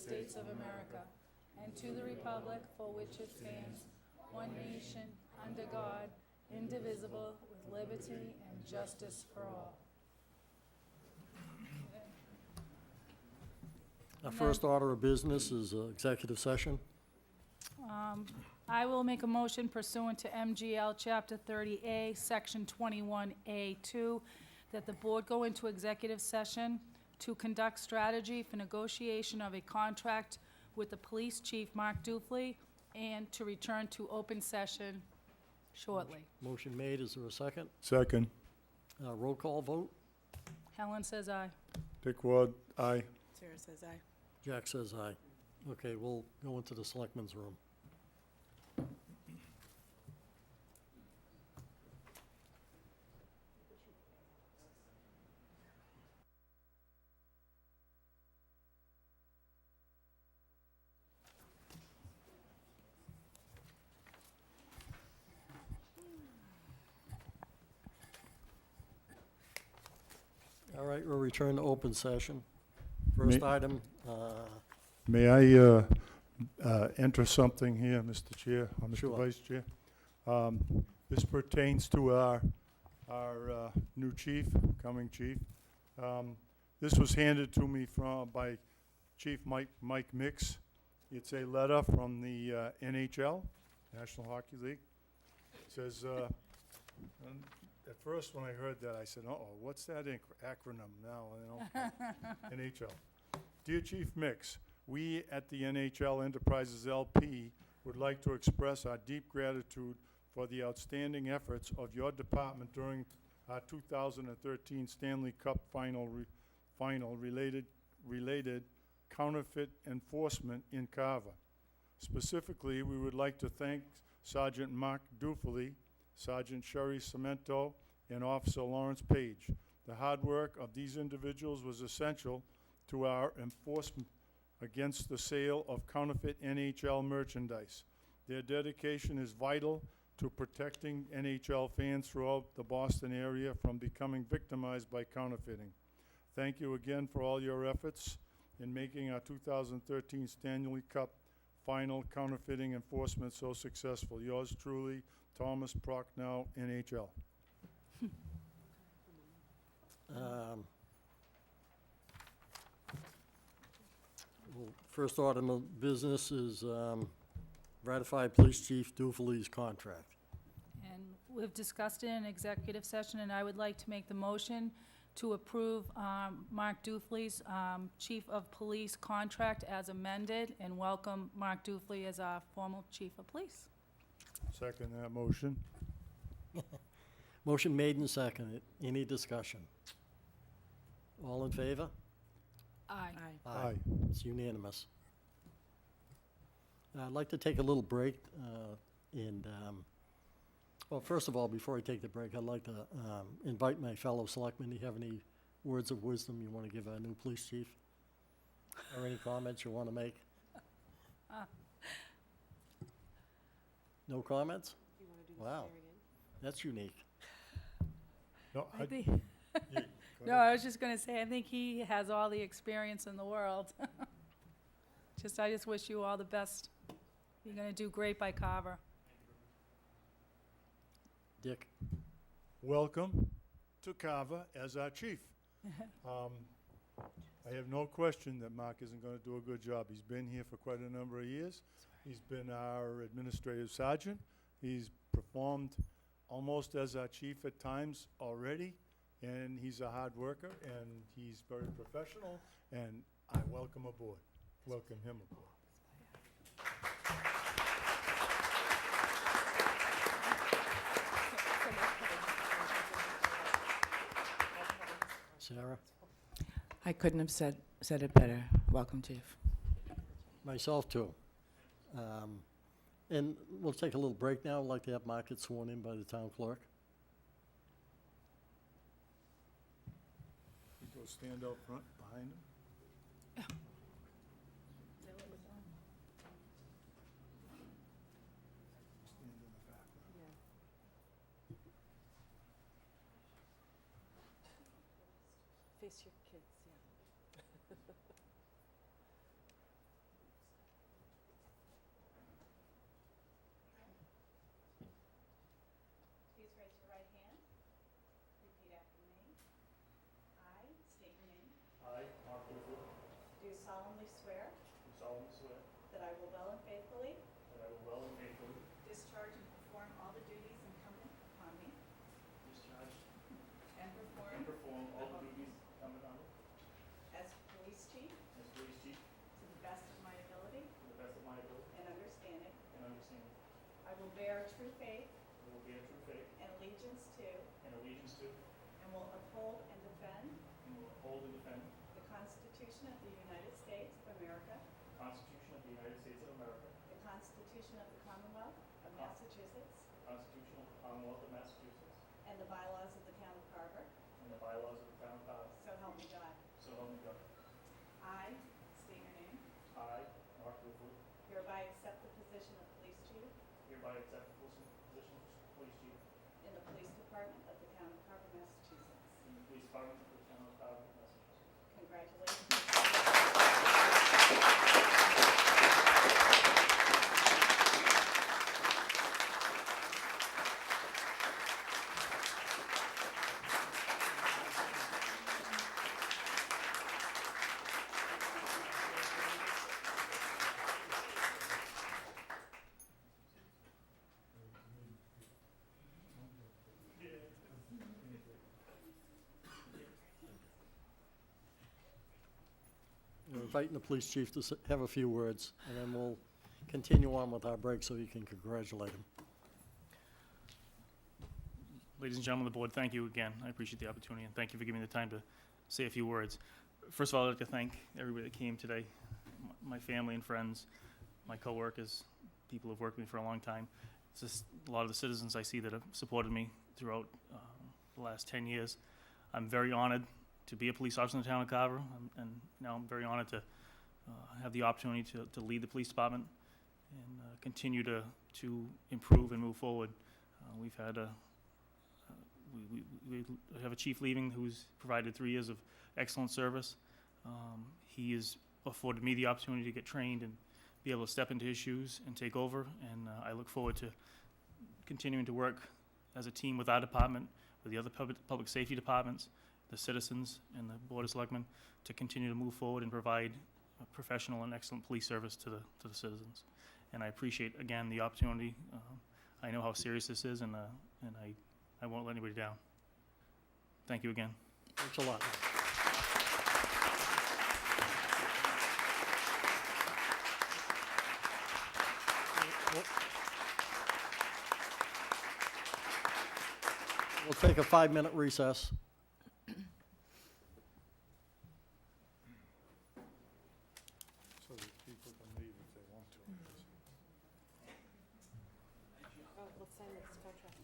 States of America and to the republic for which it stands, one nation, under God, indivisible, with liberty and justice for all. Our first order of business is executive session. I will make a motion pursuant to MGL Chapter 30A, Section 21A2, that the board go into executive session to conduct strategy for negotiation of a contract with the police chief, Mark Dufley, and to return to open session shortly. Motion made, is there a second? Second. Roll call vote. Helen says aye. Dick Ward, aye. Sarah says aye. Jack says aye. Okay, we'll go into the selectmen's room. All right, we'll return to open session. First item, May I enter something here, Mr. Chair, or Mr. Sure. Vice Chair? This pertains to our new chief, coming chief. This was handed to me by Chief Mike Mix. It's a letter from the NHL, National Hockey League. It says, at first when I heard that, I said, uh-oh, what's that acronym now? NHL. Dear Chief Mix, we at the NHL Enterprises LP would like to express our deep gratitude for the outstanding efforts of your department during our 2013 Stanley Cup final related counterfeit enforcement in Carver. Specifically, we would like to thank Sergeant Mark Dufley, Sergeant Sherry Cemento, and Officer Lawrence Page. The hard work of these individuals was essential to our enforcement against the sale of counterfeit NHL merchandise. Their dedication is vital to protecting NHL fans throughout the Boston area from becoming victimized by counterfeiting. Thank you again for all your efforts in making our 2013 Stanley Cup final counterfeiting enforcement so successful. Yours truly, Thomas Prochnow, NHL. Well, first order of business is ratify Police Chief Dufley's contract. And we've discussed it in executive session, and I would like to make the motion to approve Mark Dufley's Chief of Police contract as amended, and welcome Mark Dufley as our formal Chief of Police. Second that motion. Motion made and seconded. Any discussion? All in favor? Aye. Aye. It's unanimous. I'd like to take a little break well, first of all, before I take the break, I'd like to invite my fellow selectmen. Do you have any words of wisdom you want to give our new police chief? Or any comments you want to make? No comments? You want to do Wow. this again? That's unique. No, I think, no, I was just gonna say, I think he has all the experience in the world. I just wish you all the best. You're gonna do great by Carver. Dick? welcome to Carver as our chief. I have no question that Mark isn't going to do a good job. He's been here for quite a number of years. He's been our administrative sergeant. He's performed almost as our chief at times already, and he's a hard worker, and he's very professional, and I welcome aboard. Welcome him aboard. Sarah? I couldn't have said it better. Welcome, Chief. Myself too. And we'll take a little break now. I'd like to have Mark get sworn in by the town clerk. You go stand out front behind him. Stand in the back. Face your kids, yeah. solemnly swear do solemnly swear that I will well and faithfully that I will well and faithfully discharge and perform all the duties incumbent upon me discharge and and perform all the duties incumbent on me as police chief as police chief to the best of my ability to the best of my ability and understanding. and understanding. I will bear true faith I will bear true faith and allegiance to and allegiance to and will uphold and defend and will uphold and defend the Constitution of the United States of America, the Constitution of the United States of America, the Constitution of the Commonwealth of Massachusetts, the Constitution of the Commonwealth of Massachusetts, and the bylaws of the town of Carver, and the bylaws of the town of Carver. so help me God. So help me God. I state your name, I, Mark Ruffalo, hereby accept the position of police chief hereby accept the position of police chief in the police department of the town of Carver, Massachusetts. in the police department of the town of Carver, Massachusetts. Congratulations. We're inviting the police chief to have a few words, and then we'll continue on with our break so you can congratulate him. Ladies and gentlemen of the board, thank you again. I appreciate the opportunity, and thank you for giving me the time to say a few words. First of all, I'd like to thank everybody that came today, my family and friends, my coworkers, people who've worked with me for a long time. It's just a lot of the citizens I see that have supported me throughout the last 10 years. I'm very honored to be a police officer in the town of Carver, and now I'm very honored to have the opportunity to lead the police department and continue to improve and move forward. We've had we have a chief leaving who's provided 3 years of excellent service. He has afforded me the opportunity to get trained and be able to step into his shoes and take over, and I look forward to continuing to work as a team with our department, with the other public safety departments, the citizens, and the Board of Selectmen to continue to move forward and provide a professional and excellent police service to the citizens. And I appreciate, again, the opportunity. I know how serious this is, and I won't let anybody down. Thank you again. Thanks a lot. We'll take a 5-minute recess. So that people can leave if they want to. Oh, let's sign this contract.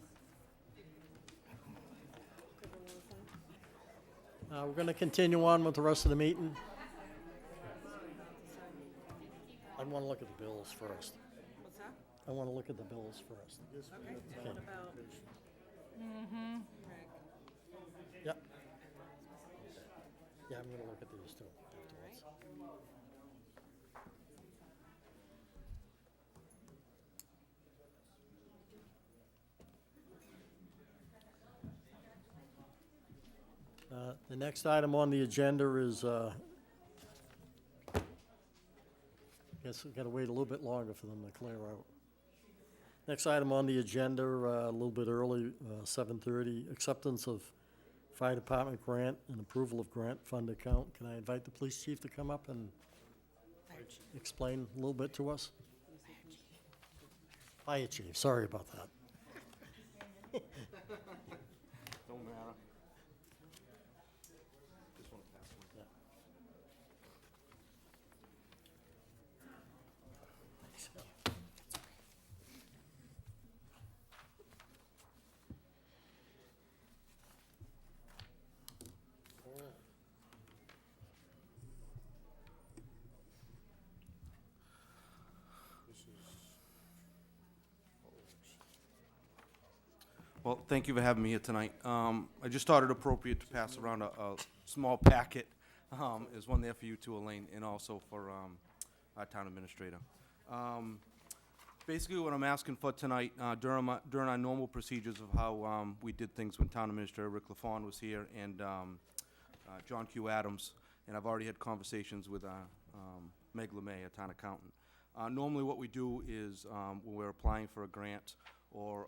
Good one, wanna sign? We're going to continue on with the rest of the meeting. I want to look at the bills first. What's that? I want to look at the bills first. Yes, we Okay, have and town what about application. Greg? Yep. Yeah, I'm going to look at these too afterwards. The next item on the agenda is, guess we've got to wait a little bit longer for them to clear out. Next item on the agenda, a little bit early, 7:30, acceptance of fire department grant and approval of grant fund account. Can I invite the police chief to come up and explain a little bit to us? Fire chief, sorry about that. Don't matter. Just want to pass one. Yeah. This is, Well, thank you for having me here tonight. I just thought it appropriate to pass around a small packet. There's one there for you too, Elaine, and also for our town administrator. Basically, what I'm asking for tonight, during our normal procedures of how we did things when town administrator Rick LaFawn was here and John Q. Adams, and I've already had conversations with Meg LeMay, our town accountant. Normally what we do is, when we're applying for a grant or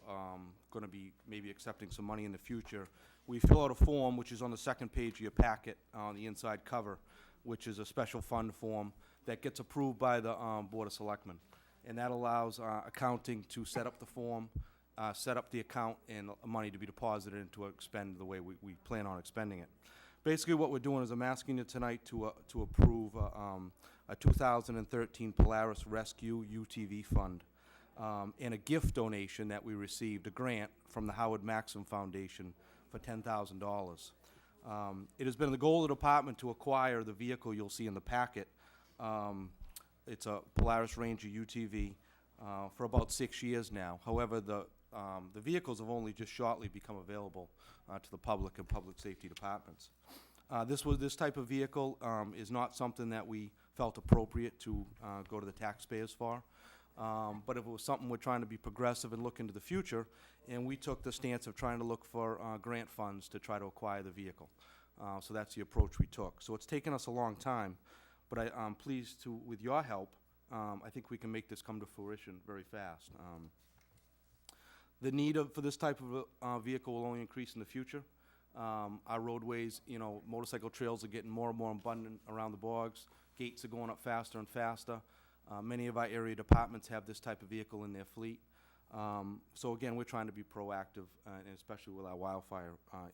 gonna be maybe accepting some money in the future, we fill out a form, which is on the second page of your packet, on the inside cover, which is a special fund form that gets approved by the Board of Selectmen. And that allows accounting to set up the form, set up the account, and money to be deposited and to expend the way we plan on expending it. Basically, what we're doing is I'm asking you tonight to approve a 2013 Polaris Rescue UTV Fund and a gift donation that we received, a grant from the Howard Maxim Foundation for $10,000. It has been the goal of the department to acquire the vehicle you'll see in the packet. It's a Polaris Ranger UTV for about 6 years now. However, the vehicles have only just shortly become available to the public and public safety departments. This type of vehicle is not something that we felt appropriate to go to the taxpayers for. But if it was something we're trying to be progressive and look into the future, and we took the stance of trying to look for grant funds to try to acquire the vehicle. So that's the approach we took. So it's taken us a long time, but I'm pleased to, with your help, I think we can make this come to fruition very fast. The need for this type of vehicle will only increase in the future. Our roadways, motorcycle trails are getting more and more abundant around the bogs. Gates are going up faster and faster. Many of our area departments have this type of vehicle in their fleet. So again, we're trying to be proactive, and especially with our wildfire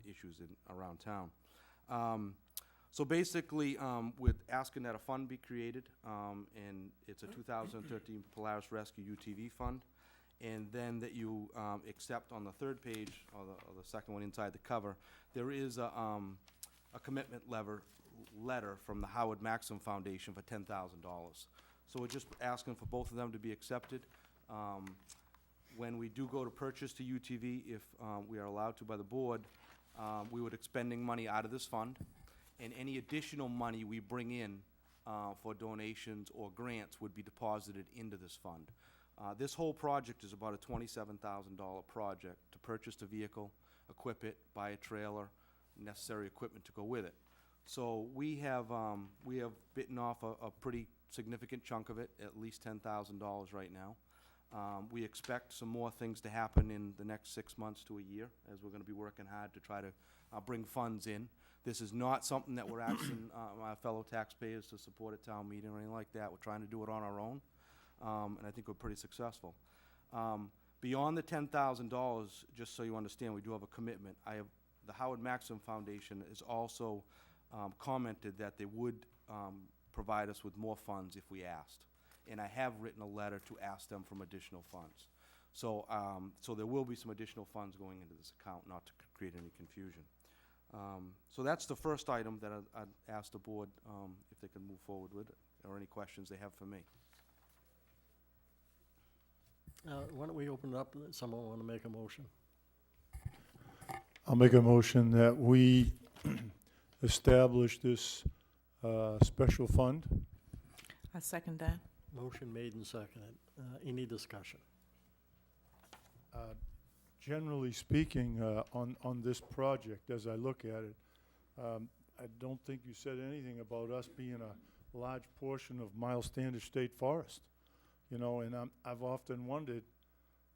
issues around town. So basically, we're asking that a fund be created, and it's a 2013 Polaris Rescue UTV Fund, and then that you accept on the third page, or the second one inside the cover, there is a commitment letter from the Howard Maxim Foundation for $10,000. So we're just asking for both of them to be accepted. When we do go to purchase the UTV, if we are allowed to by the board, we would expending money out of this fund, and any additional money we bring in for donations or grants would be deposited into this fund. This whole project is about a $27,000 project to purchase the vehicle, equip it, buy a trailer, necessary equipment to go with it. So we have bitten off a pretty significant chunk of it, at least $10,000 right now. We expect some more things to happen in the next 6 months to a year, as we're going to be working hard to try to bring funds in. This is not something that we're asking our fellow taxpayers to support at town meeting or anything like that. We're trying to do it on our own, and I think we're pretty successful. Beyond the $10,000, just so you understand, we do have a commitment. The Howard Maxim Foundation has also commented that they would provide us with more funds if we asked. And I have written a letter to ask them for additional funds. So there will be some additional funds going into this account, not to create any confusion. So that's the first item that I'd ask the board if they can move forward with it, or any questions they have for me. Why don't we open it up? Someone want to make a motion? I'll make a motion that we establish this special fund. I second that. Motion made and seconded. Any discussion? Generally speaking, on this project, as I look at it, I don't think you said anything about us being a large portion of Miles Standish State Forest. And I've often wondered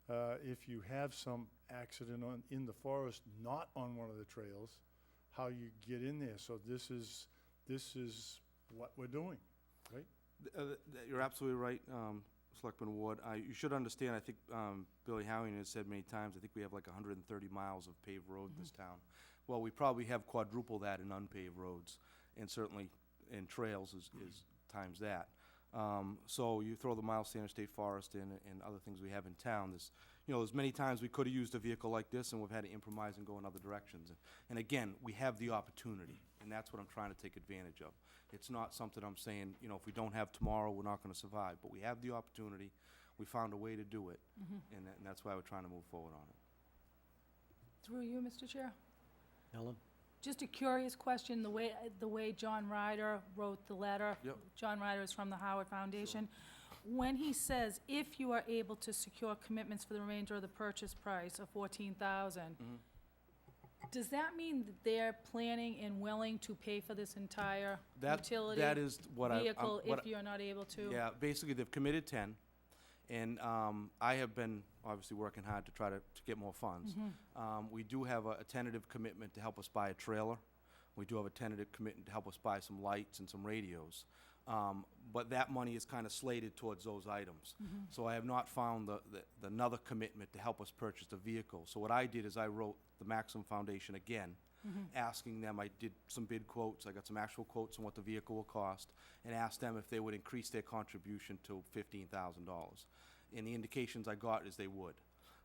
if you have some accident in the forest, not on one of the trails, how you get in there. So this is what we're doing, right? You're absolutely right, Selectman Ward. You should understand, I think Billy Howing has said many times, I think we have like 130 miles of paved road in this town. Well, we probably have quadruple that in unpaved roads, and certainly in trails is times that. So you throw the Miles Standish State Forest in and other things we have in town. There's many times we could have used a vehicle like this, and we've had to improvise and go in other directions. And again, we have the opportunity, and that's what I'm trying to take advantage of. It's not something I'm saying, if we don't have tomorrow, we're not going to survive. But we have the opportunity. We found a way to do it, and that's why we're trying to move forward on it. Through you, Mr. Chair. Ellen? Just a curious question, the way John Ryder wrote the letter. Yep. John Ryder is from the Howard Foundation. When he says, if you are able to secure commitments for the remainder of the purchase price of $14,000, Does that mean that they're planning and willing to pay for this entire That utility is what vehicle what if you're not able to? Yeah, basically, they've committed 10, and I have been obviously working hard to try to get more funds. We do have a tentative commitment to help us buy a trailer. We do have a tentative commitment to help us buy some lights and some radios. But that money is kind of slated towards those items. So I have not found another commitment to help us purchase the vehicle. So what I did is I wrote the Maxim Foundation again, asking them, I did some bid quotes, I got some actual quotes on what the vehicle will cost, and asked them if they would increase their contribution to $15,000. And the indications I got is they would.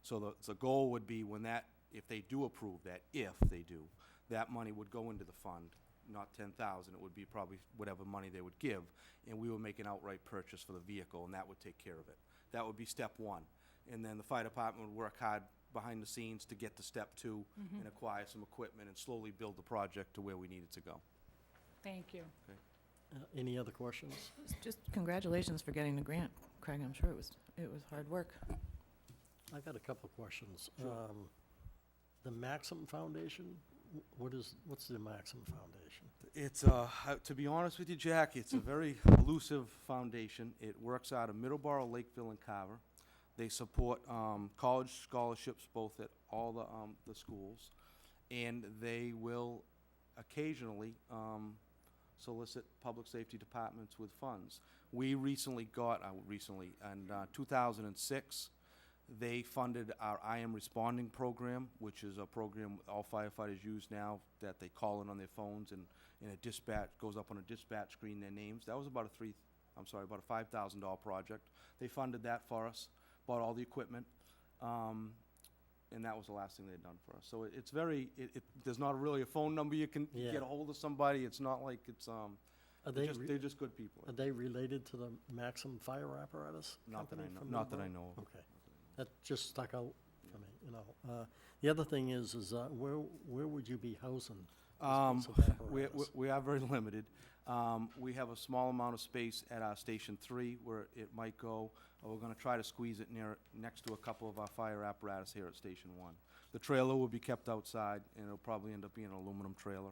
So the goal would be when that, if they do approve that, if they do, that money would go into the fund, not 10,000, it would be probably whatever money they would give, and we would make an outright purchase for the vehicle, and that would take care of it. That would be step one. And then the fire department would work hard behind the scenes to get to step two and acquire some equipment and slowly build the project to where we need it to go. Thank you. Any other questions? Just congratulations for getting the grant, Craig. I'm sure it was hard work. I got a couple of questions. The Maxim Foundation, what's the Maxim Foundation? It's, to be honest with you, Jack, it's a very elusive foundation. It works out of Middleborough, Lakeville, and Carver. They support college scholarships both at all the schools, and they will occasionally solicit public safety departments with funds. We recently got, in 2006, they funded our I Am Responding program, which is a program all firefighters use now, that they call in on their phones and a dispatch, goes up on a dispatch screen their names. That was about a $5,000 project. They funded that for us, bought all the equipment, and that was the last thing they'd done for us. So it's very, there's not really a phone number you can Yeah. get a hold of somebody. It's not like it's, Are they're they, they're just good people. are they related to the Maxim Fire Apparatus Not that I company know, from not that I Middleborough? know of. Okay. That just stuck out for me, you know. The other thing is where would you be housing this piece of apparatus? We are very limited. We have a small amount of space at our Station 3 where it might go. We're going to try to squeeze it next to a couple of our fire apparatus here at Station 1. The trailer will be kept outside, and it'll probably end up being an aluminum trailer,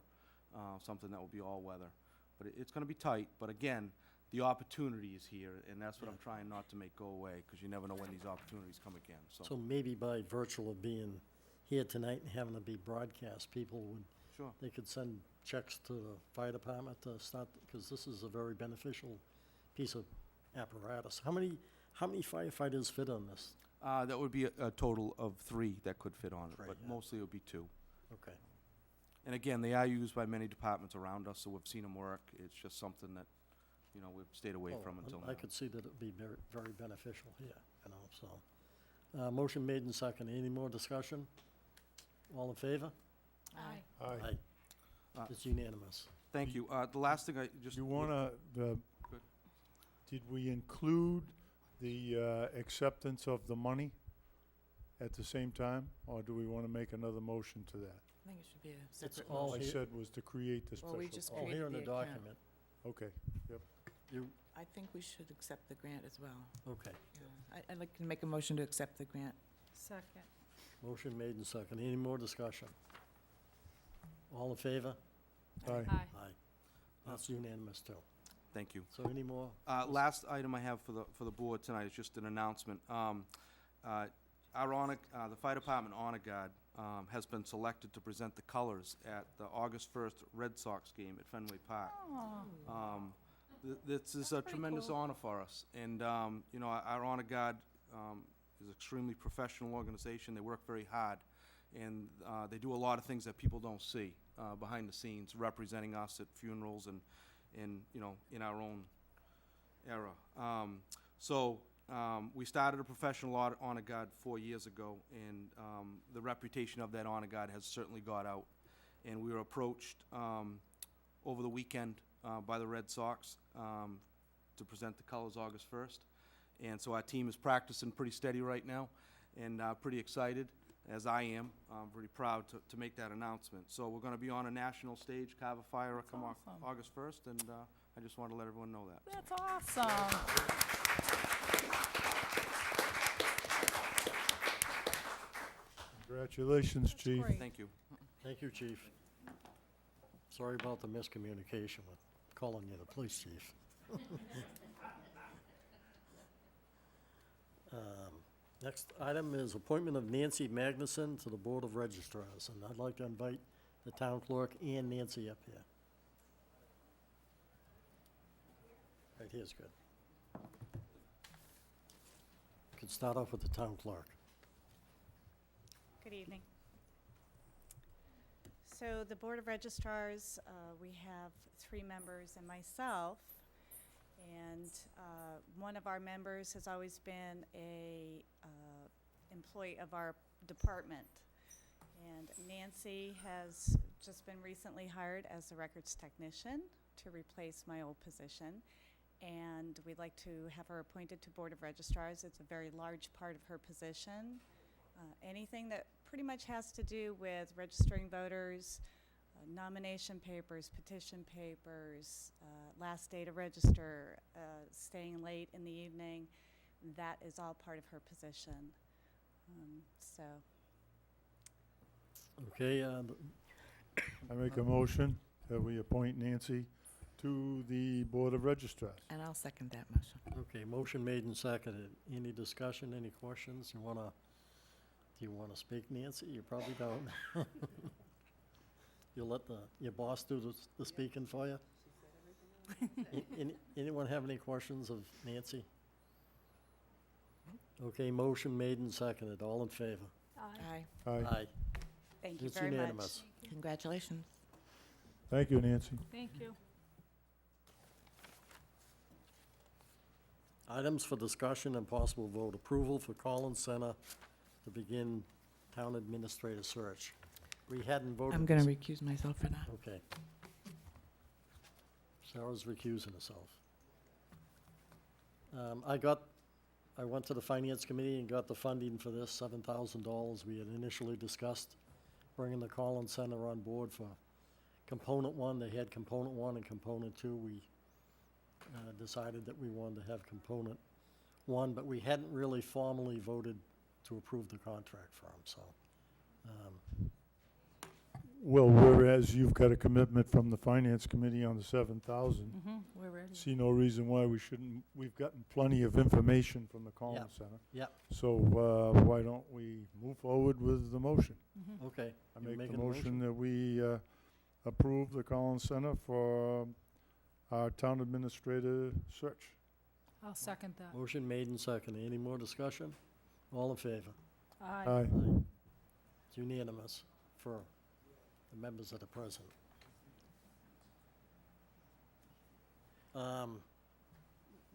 something that will be all weather. But it's going to be tight. But again, the opportunity is here, and that's what I'm trying not to make go away, because you never know when these opportunities come again. So maybe by virtue of being here tonight and having to be broadcast, people would, Sure. they could send checks to the fire department to start, because this is a very beneficial piece of apparatus. How many firefighters fit on this? That would be a total of 3 that could fit on it, Three, but yeah. mostly it would be 2. Okay. And again, they are used by many departments around us, so we've seen them work. It's just something that, we've stayed away Well, from until now. I could see that it'd be very, very beneficial here, so. Motion made and seconded. Any more discussion? All in favor? Aye. Aye. Uh, It's unanimous. Thank you. The last thing I just. You wanna, did we include the acceptance of the money at the same time, or do we wanna make another motion to that? I think it should be a It's separate all All I motion. here. said was to create the Well, we special. just All here created in the the account. document. Okay, I think we should accept the grant as well. Okay. Yeah. I'd like to make a motion to accept the grant. Second. Motion made and seconded. Any more discussion? All in favor? aye. Aye. Aye. That's unanimous too. Thank you. So any more? Last item I have for the board tonight is just an announcement. The Fire Department Honor Guard has been selected to present the colors at the August 1st Red Sox game at Fenway Park. Oh, This is a pretty tremendous cool. honor for us, and, our Honor Guard is an extremely professional organization. They work very hard, and they do a lot of things that people don't see behind the scenes, representing us at funerals and in our own era. We started a professional honor guard 4 years ago, and the reputation of that honor guard has certainly got out. And we were approached over the weekend by the Red Sox to present the colors August 1st. And so our team is practicing pretty steady right now, and pretty excited, as I am. I'm pretty proud to make that announcement. So we're going to be on a national stage, Carver Fire, That's come awesome. August 1st, and I just want to let everyone know that. That's awesome. Congratulations, That's chief. great. Thank you. Thank you, chief. Sorry about the miscommunication with calling you the police chief. Next item is appointment of Nancy Magnuson to the Board of Registrars, and I'd like to invite the town clerk and Nancy up here. Right here's good. You can start off with the town clerk. Good evening. So the Board of Registrars, we have 3 members and myself. And one of our members has always been a employee of our department. And Nancy has just been recently hired as a records technician to replace my old position. And we'd like to have her appointed to Board of Registrars. It's a very large part of her position. Anything that pretty much has to do with registering voters, nomination papers, petition papers, last day to register, staying late in the evening, that is all part of her position. So, Okay, I make a motion that we appoint Nancy to the Board of Registrars. And I'll second that motion. okay, motion made and seconded. Any discussion, any questions? Do you wanna speak, Nancy? You probably don't. You'll let your boss do the speaking for you? Anyone have any questions of Nancy? Okay, motion made and seconded. All in favor? Aye. Aye. Aye. thank you It's very much. unanimous. Congratulations. Thank you, Nancy. Thank you. Items for discussion and possible vote. Approval for Collins Center to begin town administrator search. We hadn't voted. I'm going to this- recuse myself for that. Okay. Sarah's recusing herself. I went to the finance committee and got the funding for this, $7,000. We had initially discussed bringing the Collins Center on board for component 1. They had component 1 and component 2. We decided that we wanted to have component 1, but we hadn't really formally voted to approve the contract for them, so. Well, whereas you've got a commitment from the Finance Committee on the 7,000, Mm-hmm, we're ready. see no reason why we shouldn't. We've gotten plenty of information from the Collins Center. Yep. So why don't we move forward with the motion? Mm-hmm. Okay. I You make making the a motion that we approve the Collins Center for our town administrator search. I'll second that. Motion made and seconded. Any more discussion? All in favor? Aye. Aye. It's unanimous for the members that are present.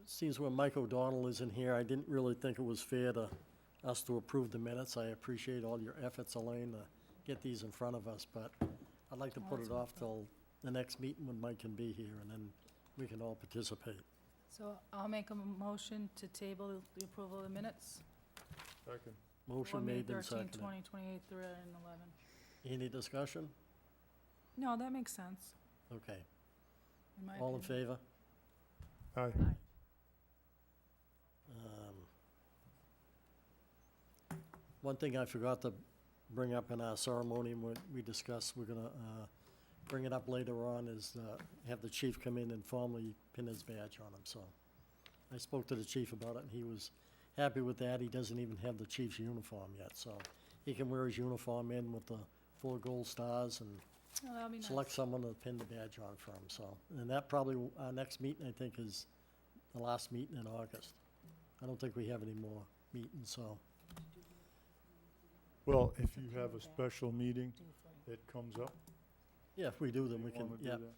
Seems when Mike O'Donnell isn't here, I didn't really think it was fair to us to approve the minutes. I appreciate all your efforts, Elaine, to get these in front of us, but I'd like to Oh, put that's it no off till the next meeting when Mike can be here, and then we can all participate. So I'll make a motion to table the approval of the minutes. Second. Motion for May made and 13, seconded. 20, 28, 3, and 11. Any discussion? No, that makes sense, Okay. in my All in opinion. favor? Aye. Aye. One thing I forgot to bring up in our ceremony, and we discussed, we're gonna bring it up later on, is have the chief come in and formally pin his badge on him, so. I spoke to the chief about it, and he was happy with that. He doesn't even have the chief's uniform yet, so he can wear his uniform in with the 4 gold stars and Oh, that'll be nice. select someone to pin the badge on for him, so. And that probably, our next meeting, I think, is the last meeting in August. I don't think we have any more meetings, so. Well, if you have a special meeting that comes up. Yeah, if we do, then we you can, wanna do yeah. that?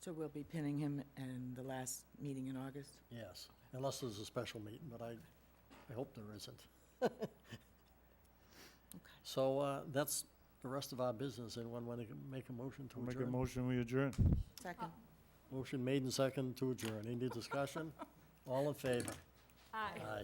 So we'll be pinning him in the last meeting in August? Yes, unless there's a special meeting, but I hope there isn't. So, that's the rest of our business. Anyone want to make a motion to I'll make a adjourn? motion, we adjourn. Second. Motion made and second to adjourn. Any discussion? All in favor? Aye. Aye.